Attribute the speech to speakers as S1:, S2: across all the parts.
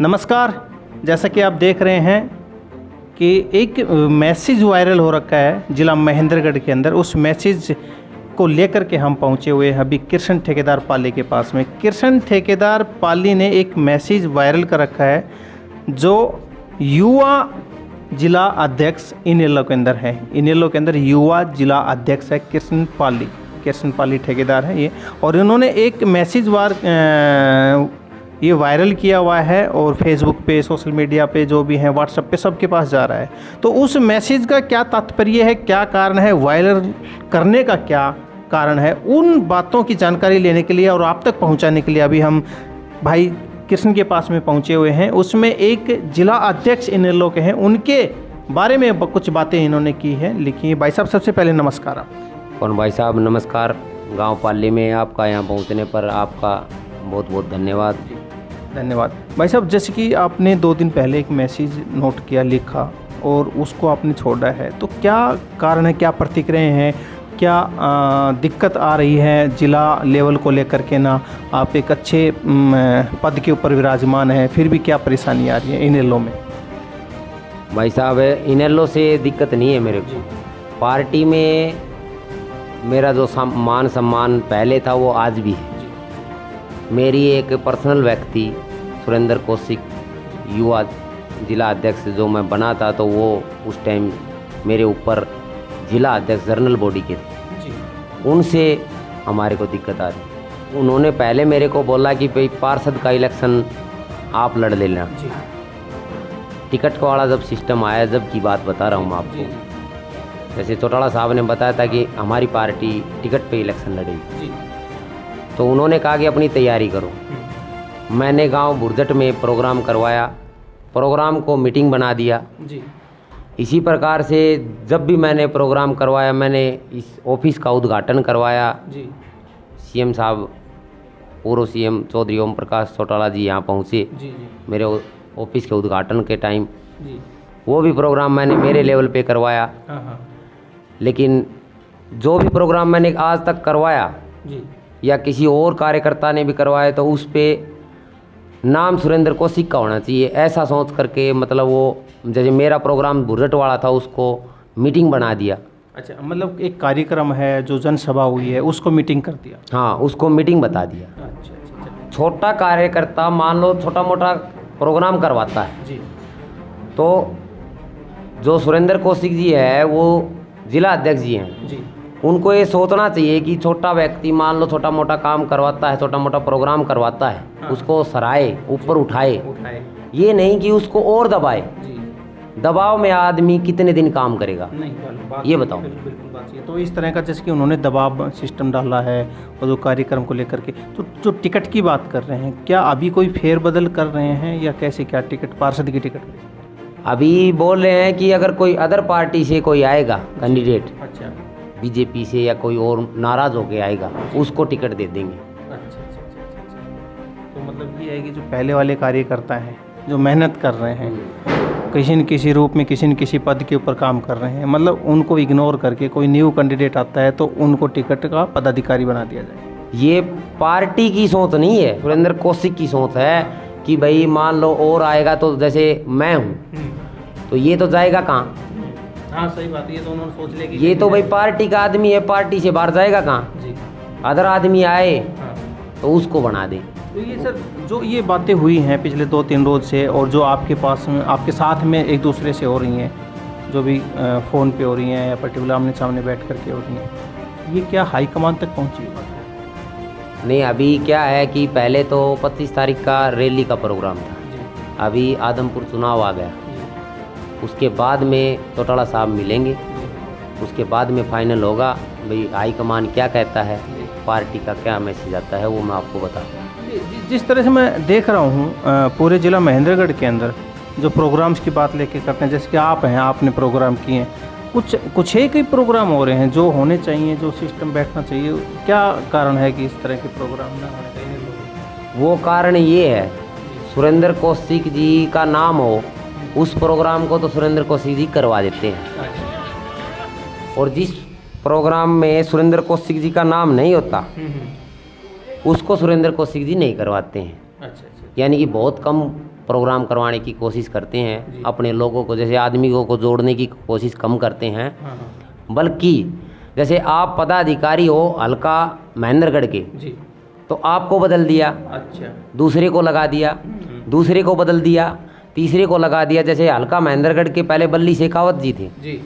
S1: नमस्कार। जैसा कि आप देख रहे हैं कि एक मैसेज वायरल हो रखा है जिला महेंद्रगढ़ के अंदर। उस मैसेज को लेकर के हम पहुंचे हुए हैं अभी कृष्ण ठेकेदार पाली के पास में। कृष्ण ठेकेदार पाली ने एक मैसेज वायरल कर रखा है जो युवा जिला अध्यक्ष इनेलो के अंदर है। इनेलो के अंदर युवा जिला अध्यक्ष है कृष्ण पाली ठेकेदार है ये, और इन्होंने एक मैसेज ये वायरल किया हुआ है और फेसबुक पे, सोशल मीडिया पे जो भी है, व्हाट्सएप पे सबके पास जा रहा है। तो उस मैसेज का क्या तात्पर्य है, क्या कारण है, वायरल करने का क्या कारण है, उन बातों की जानकारी लेने के लिए और आप तक पहुंचाने के लिए अभी हम भाई कृष्ण के पास में पहुंचे हुए हैं। उसमें एक जिला अध्यक्ष इनेलो के हैं, उनके बारे में कुछ बातें इन्होंने की है, लिखी है। भाई साहब सबसे पहले नमस्कार। आप
S2: कौन? भाई साहब नमस्कार। गांव पाली में आपका यहाँ पहुँचने पर आपका बहुत बहुत धन्यवाद।
S1: धन्यवाद। भाई साहब, जैसे कि आपने 2 दिन पहले एक मैसेज नोट किया, लिखा और उसको आपने छोड़ा है, तो क्या कारण है, क्या प्रतिक्रियाएं हैं, क्या दिक्कत आ रही है जिला लेवल को लेकर के? ना आप एक अच्छे पद के ऊपर विराजमान है, फिर भी क्या परेशानी आ रही है इनेलो में?
S2: भाई साहब, इनेलो से दिक्कत नहीं है मेरे को। पार्टी में मेरा जो मान सम्मान पहले था वो आज भी है। मेरी एक पर्सनल व्यक्ति सुरेंद्र कौशिक युवा जिला अध्यक्ष जो मैं बना था, तो वो उस टाइम मेरे ऊपर जिला अध्यक्ष जनरल बॉडी के थे। उनसे हमारे को दिक्कत आ रही। उन्होंने पहले मेरे को बोला कि भाई पार्षद का इलेक्शन आप लड़ लेना। टिकट वाला जब सिस्टम आया, जब की बात बता रहा हूँ मैं आपको, जैसे चौटाला साहब ने बताया था कि हमारी पार्टी टिकट पे इलेक्शन लड़ेगी, तो उन्होंने कहा कि अपनी तैयारी करो। मैंने गांव बुरजट में प्रोग्राम करवाया, प्रोग्राम को मीटिंग बना दिया जी। इसी प्रकार से जब भी मैंने प्रोग्राम करवाया, मैंने इस ऑफिस का उद्घाटन करवाया जी। सीएम साहब, पूर्व सीएम चौधरी ओम प्रकाश चौटाला जी यहाँ पहुँचे जी। मेरे ऑफिस के उद्घाटन के टाइम वो भी प्रोग्राम मैंने मेरे लेवल पे करवाया। लेकिन जो भी प्रोग्राम मैंने आज तक करवाया जी, या किसी और कार्यकर्ता ने भी करवाया, तो उस पर नाम सुरेंद्र कौशिक का होना चाहिए, ऐसा सोच करके, मतलब वो जैसे मेरा प्रोग्राम बुरजट वाला था उसको मीटिंग बना दिया।
S1: अच्छा, मतलब एक कार्यक्रम है जो जनसभा हुई है उसको मीटिंग कर दिया?
S2: हाँ, उसको मीटिंग बता दिया। अच्छा। छोटा कार्यकर्ता मान लो छोटा मोटा प्रोग्राम करवाता है जी, तो जो सुरेंद्र कौशिक जी है वो जिला अध्यक्ष जी हैं जी, उनको ये सोचना चाहिए कि छोटा व्यक्ति मान लो छोटा मोटा काम करवाता है, छोटा मोटा प्रोग्राम करवाता है, हाँ, उसको सराहे, ऊपर उठाए, ये नहीं कि उसको और दबाए जी। दबाव में आदमी कितने दिन काम करेगा? नहीं, ये बताओ।
S1: बिल्कुल बात ये तो इस तरह का, जैसे कि उन्होंने दबाव सिस्टम डाला है और जो कार्यक्रम को लेकर के, तो जो टिकट की बात कर रहे हैं, क्या अभी कोई फेरबदल कर रहे हैं या कैसे? क्या टिकट, पार्षद की टिकट
S2: अभी बोल रहे हैं कि अगर कोई अदर पार्टी से कोई आएगा कैंडिडेट,
S1: अच्छा,
S2: बीजेपी से या कोई और नाराज होके आएगा, उसको टिकट दे देंगे।
S1: अच्छा। तो मतलब ये है कि जो पहले वाले कार्यकर्ता हैं जो मेहनत कर रहे हैं, किसी न किसी रूप में किसी न किसी पद के ऊपर काम कर रहे हैं, मतलब उनको इग्नोर करके कोई न्यू कैंडिडेट आता है तो उनको टिकट का पदाधिकारी बना दिया जाए।
S2: ये पार्टी की सोच नहीं है, सुरेंद्र कौशिक की सोच है कि भाई मान लो और आएगा, तो जैसे मैं हूँ तो ये तो जाएगा कहाँ?
S1: हाँ, सही बात है। ये तो उन्होंने सोच लिया कि
S2: ये तो भाई पार्टी का आदमी है, पार्टी से बाहर जाएगा कहाँ जी? अदर आदमी आए हाँ, तो उसको बना दे।
S1: तो ये सर जो ये बातें हुई हैं पिछले 2-3 रोज से, और जो आपके पास में, आपके साथ में एक दूसरे से हो रही हैं, जो भी फ़ोन पे हो रही हैं या पर्टिकुलर आमने सामने बैठ करके हो रही हैं, ये क्या हाईकमान तक पहुँची है?
S2: नहीं, अभी क्या है कि पहले तो 25 तारीख का रैली का प्रोग्राम था, अभी आदमपुर चुनाव आ गया, उसके बाद में चौटाला साहब मिलेंगे, उसके बाद में फाइनल होगा भाई हाईकमान क्या कहता है, पार्टी का क्या मैसेज आता है, वो मैं आपको बताता हूँ।
S1: जिस तरह से मैं देख रहा हूँ पूरे ज़िला महेंद्रगढ़ के अंदर जो प्रोग्राम्स की बात लेके करते हैं, जैसे कि आप हैं, आपने प्रोग्राम किए हैं, कुछ एक ही प्रोग्राम हो रहे हैं जो होने चाहिए, जो सिस्टम बैठना चाहिए, क्या कारण है कि इस तरह के प्रोग्राम ना होने चाहिए?
S2: वो कारण ये है, सुरेंद्र कौशिक जी का नाम हो, उस प्रोग्राम को तो सुरेंद्र कौशिक जी करवा देते हैं, और जिस प्रोग्राम में सुरेंद्र कौशिक जी का नाम नहीं होता उसको सुरेंद्र कौशिक जी नहीं करवाते हैं। अच्छा। यानी कि बहुत कम प्रोग्राम करवाने की कोशिश करते हैं, अपने लोगों को जैसे आदमी को जोड़ने की कोशिश कम करते हैं, बल्कि जैसे आप पदाधिकारी हो हल्का महेंद्रगढ़ के
S1: जी,
S2: तो आपको बदल दिया,
S1: अच्छा,
S2: दूसरे को लगा दिया, दूसरे को बदल दिया, तीसरे को लगा दिया। जैसे हल्का महेंद्रगढ़ के पहले बल्ली शेखावत जी थे
S1: जी,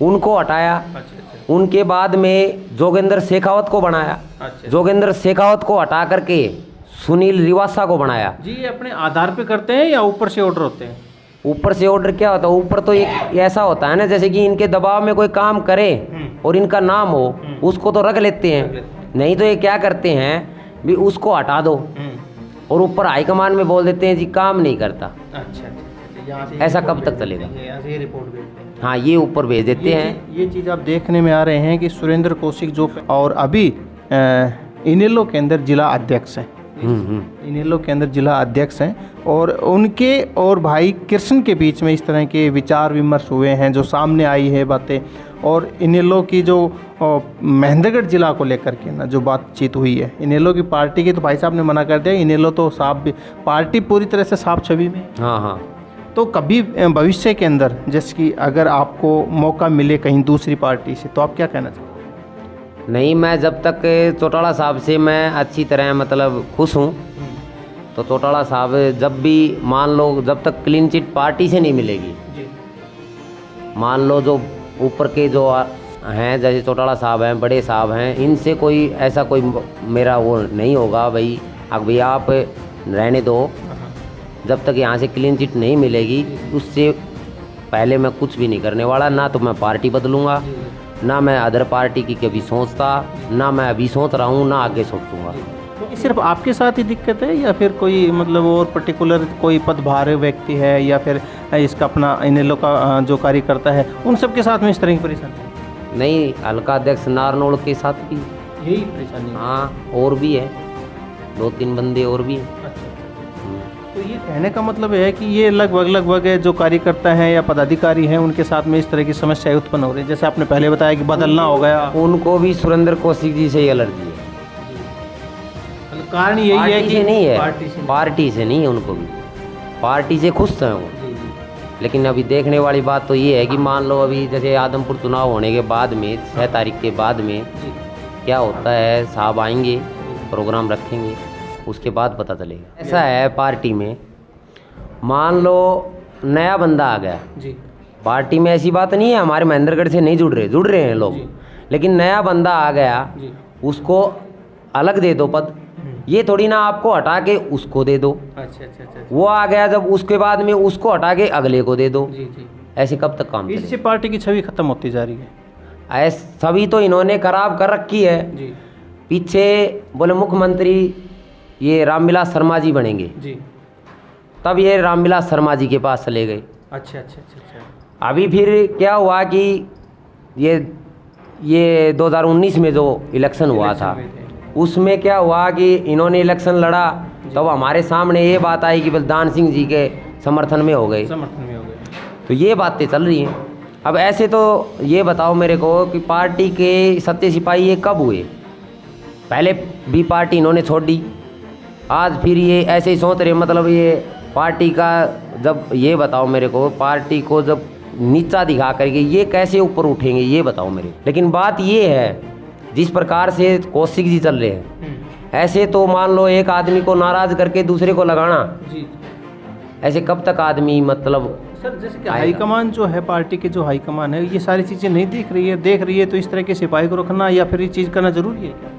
S2: उनको हटाया,
S1: अच्छा,
S2: उनके बाद में जोगेंद्र शेखावत को बनाया,
S1: अच्छा,
S2: जोगेंद्र शेखावत को हटा करके सुनील रिवासा को बनाया।
S1: जी। ये अपने आधार पे करते हैं या ऊपर से ऑर्डर होते हैं?
S2: ऊपर से ऑर्डर क्या होता है? ऊपर तो एक ऐसा होता है ना, जैसे कि इनके दबाव में कोई काम करे और इनका नाम हो, उसको तो रख लेते हैं, नहीं तो ये क्या करते हैं भी उसको हटा दो और ऊपर हाईकमान में बोल देते हैं जी काम नहीं करता।
S1: अच्छा, यहाँ से
S2: ऐसा कब तक चलेगा?
S1: यहाँ से रिपोर्ट भेजते हैं।
S2: हाँ, ये ऊपर भेज देते हैं।
S1: ये चीज़ आप देखने में आ रहे हैं कि सुरेंद्र कौशिक जो और अभी इनेलो के अंदर जिला अध्यक्ष हैं, इनेलो के अंदर जिला अध्यक्ष हैं, और उनके और भाई कृष्ण के बीच में इस तरह के विचार विमर्श हुए हैं, जो सामने आई है बातें, और इनेलो की जो महेंद्रगढ़ जिला को लेकर के ना जो बातचीत हुई है, इनेलो की पार्टी की तो भाई साहब ने मना कर दिया, इनेलो तो साफ पार्टी पूरी तरह से साफ छवि में।
S2: हाँ हाँ।
S1: तो कभी भविष्य के अंदर जैसे कि अगर आपको मौका मिले कहीं दूसरी पार्टी से, तो आप क्या कहना चाहते?
S2: नहीं, मैं जब तक चौटाला साहब से मैं अच्छी तरह मतलब खुश हूँ, तो चौटाला साहब जब भी मान लो जब तक क्लीन चिट पार्टी से नहीं मिलेगी, मान लो जो ऊपर के जो हैं जैसे चौटाला साहब हैं, बड़े साहब हैं, इनसे कोई ऐसा कोई मेरा वो नहीं होगा भाई अब भैया आप रहने दो, जब तक यहाँ से क्लीन चिट नहीं मिलेगी उससे पहले मैं कुछ भी नहीं करने वाला। ना तो मैं पार्टी बदलूँगा, ना मैं अदर पार्टी की कभी सोचता, ना मैं अभी सोच रहा हूँ, ना आगे सोचूंगा।
S1: तो ये सिर्फ आपके साथ ही दिक्कत है या फिर कोई मतलब और पर्टिकुलर कोई पदभार व्यक्ति है या फिर इसका अपना इनेलो का जो कार्यकर्ता है उन सब के साथ में इस तरह की परेशानी है?
S2: नहीं, हल्का अध्यक्ष नारनौल के साथ भी
S1: यही परेशानी है?
S2: हाँ, और भी है, 2-3 बंदे और भी हैं।
S1: तो ये कहने का मतलब है कि ये लगभग जो कार्यकर्ता हैं या पदाधिकारी हैं उनके साथ में इस तरह की समस्याएं उत्पन्न हो रही है, जैसे आपने पहले बताया कि बदलना हो गया।
S2: उनको भी सुरेंद्र कौशिक जी से ही एलर्जी है।
S1: कारण यही है कि
S2: नहीं है, पार्टी से नहीं है, उनको भी पार्टी से खुश हैं वो। लेकिन अभी देखने वाली बात तो ये है कि मान लो अभी जैसे आदमपुर चुनाव होने के बाद में 6 तारीख के बाद में क्या होता है, साहब आएंगे, प्रोग्राम रखेंगे, उसके बाद पता चलेगा। ऐसा है पार्टी में, मान लो नया बंदा आ गया
S1: जी,
S2: पार्टी में, ऐसी बात नहीं है हमारे महेंद्रगढ़ से नहीं जुड़ रहे हैं लोग, लेकिन नया बंदा आ गया उसको अलग दे दो पद, ये थोड़ी ना आपको हटा के उसको दे दो। अच्छा। वो आ गया जब उसके बाद में उसको हटा के अगले को दे दो। ऐसे कब तक काम
S1: इससे पार्टी की छवि खत्म होती जा रही है।
S2: ऐसे सभी तो इन्होंने खराब कर रखी है। पीछे बोले मुख्यमंत्री ये रामविलास शर्मा जी बनेंगे जी, तब ये रामविलास शर्मा जी के पास चले गए। अच्छा। अभी फिर क्या हुआ कि ये 2019 में जो इलेक्शन हुआ था उसमें क्या हुआ कि इन्होंने इलेक्शन लड़ा, तब हमारे सामने ये बात आई कि बलदान सिंह जी के समर्थन में हो गए। तो ये बातें चल रही हैं। अब ऐसे तो ये बताओ मेरे को कि पार्टी के सत्ते सिपाही ये कब हुए? पहले भी पार्टी इन्होंने छोड़ दी, आज फिर ये ऐसे ही सोच रहे, मतलब ये पार्टी का जब ये बताओ मेरे को, पार्टी को जब नीचा दिखा करके ये कैसे ऊपर उठेंगे ये बताओ मेरे। लेकिन बात ये है जिस प्रकार से कौशिक जी चल रहे हैं, ऐसे तो मान लो एक आदमी को नाराज करके दूसरे को लगाना जी, ऐसे कब तक आदमी मतलब
S1: सर जैसे कि हाईकमान जो है, पार्टी की जो हाईकमान है, ये सारी चीज़ें नहीं देख रही है तो इस तरह के सिपाही को रखना या फिर ये चीज़ करना जरूरी है क्या?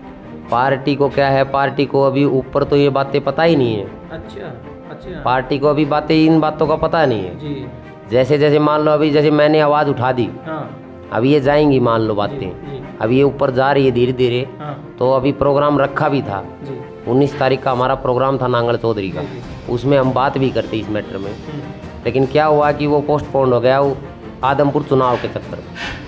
S2: पार्टी को क्या है, पार्टी को अभी ऊपर तो ये बातें पता ही नहीं है। अच्छा। पार्टी को अभी इन बातों का पता नहीं है जी। जैसे मान लो अभी जैसे मैंने आवाज़ उठा दी, अभी ये जाएंगी मान लो बातें, अभी ये ऊपर जा रही है धीरे धीरे। तो अभी प्रोग्राम रखा भी था 19 तारीख का हमारा प्रोग्राम था नांगल चौधरी का, उसमें हम बात भी करते इस मैटर में, लेकिन क्या हुआ कि वो पोस्टपोन्ड हो गया वो आदमपुर चुनाव के चक्कर में।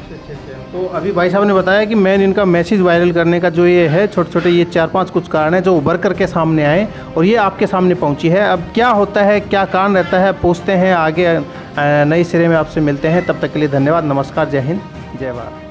S1: तो अभी भाई साहब ने बताया कि मैन इनका मैसेज वायरल करने का जो ये है, छोटे ये 4-5 कुछ कारण है जो उभर करके सामने आए और ये आपके सामने पहुंची है। अब क्या होता है, क्या कारण रहता है, पूछते हैं आगे नए सिरे में आपसे मिलते हैं। तब तक के लिए धन्यवाद, नमस्कार, जय हिंद, जय भारत।